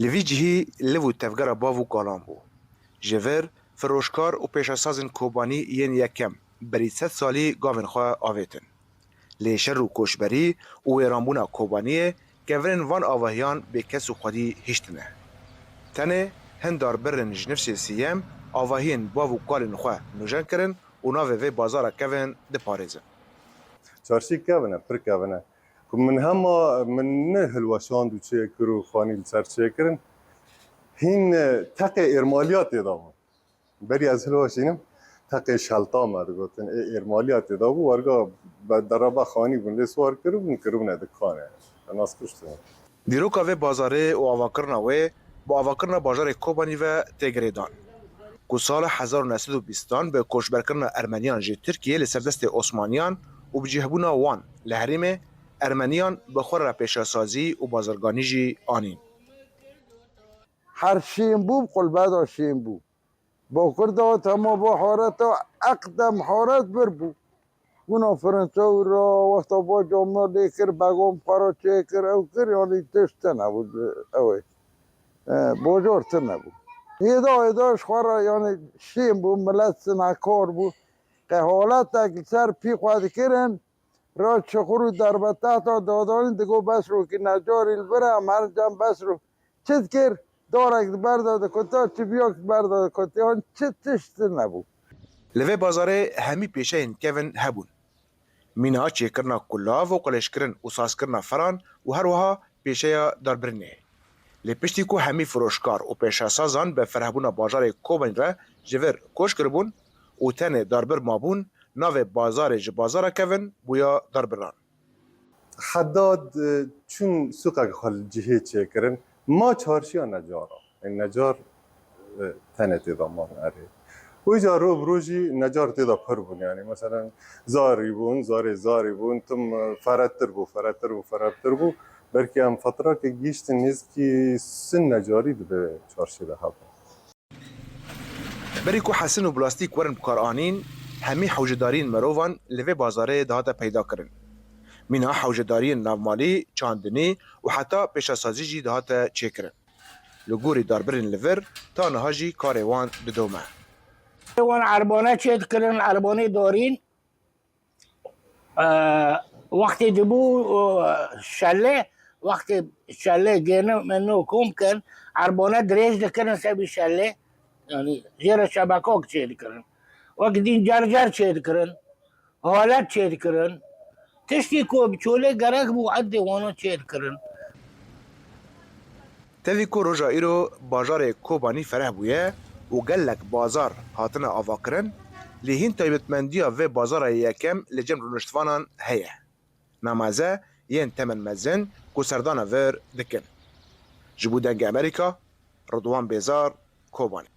لوی جهی لو تفگر باو کالان بو. جور فروشکار و پیشاسازن کوبانی ین یکم بری 100 سالی گاون خواه آویتن. لیشر و کوشبری و ویرانبونا کوبانیه گورن وان آواهیان به کس و خودی هشتنه. تنه هندار برن جنفس سیم آواهین باو کالن خواه نوژن کرن و ناوه وی بازار کون ده پاريزن. چارشی کونه پر کونه که من همه من نه هلوشاند و چه کرو خانی سر چه کرن هین تق ارمالیات دادم بری از هلوشینم تق شلتا مد گفتن ارمالیات دادم ورگا دربا خانی بنده سوار کرو ندکانه ناس کشتم. دیروکا وی بازاره و آواکرنا وی با آواکرنا بازار کوبانی و تگریدان. که سال 1920 به کشبرکرنا ارمنیان جی ترکیه لسردست عثمانیان و بجهبونا وان لحریم ارمنیان بخور را پیشاسازی و بازرگانی جی آنین. هر شیم بو قلبه شیم بو با کرده تمام با حارت اقدم حارت بر بو اونا فرانسه را وقتا با جامعه لیکر بگم پارا چه کر او کر یعنی تشت نبود اوه بازار نبود ایداش خواه یعنی شیم بو ملت سنکار بو که حالت اگل سر پی خواهد کرن را چخورو در بطه تا دادانی دگو بس رو که نجار البره هم هر جمع بس رو چید کر دارک برداد کتا چی بیا برداد کتا یعنی چه تشت نبود. لوی بازاره همی پیشه این کون هبون. مینا چه کرنا کلاف و قلش کرن و ساس کرنا فران و هر وها پیشه داربرنه. لپشتی کو همی فروشکار و پیشاسازان به فرهبونا بازار کوبن را جور کوش کربون و تن داربر مابون ناو بازار بازار کون بویا داربران. حداد چون سوق خال جهه چه کرن ما چارشی نجارا این نجار تنت دامان اره و جا رو بروجی نجار تدا پر بون یعنی مثلا زاری بون تم فراتر بو برکی هم فتره که گیشت نیست که سن نجاری به چارشی ده ها بری کو حسن و بلاستیک ورن بکار آنین همی حوجدارین مروان لوی بازاره دهاتا پیدا کرن. مینا حوجدارین نومالی، چاندنی و حتی پیشاسازی جی دهاتا چه کرن. لگوری داربرین لور تا نهاجی کاروان ددومه. وان عربانه چید کرن عربانه دارین وقتی دبو شله گینه منو کم کن عربانه دریج دکرن سبی شله یعنی زیر شبکاک چید کرن وقتی دین جرجر چید کرن حالت چید کرن تشتی کو بچوله گرک بو عدی وانو چید کرن. تاوی کو روژا ایرو بازار کوبانی فرح بویه و گلک بازار هاتنا آوا کرن لیهین تایبتمندیا و بازار یکم لجم رونشتوانان هیه. نمازه ین تمن مزن کو سردان ور دکن. جبودنگ امریکا رضوان بیزار کوبانی.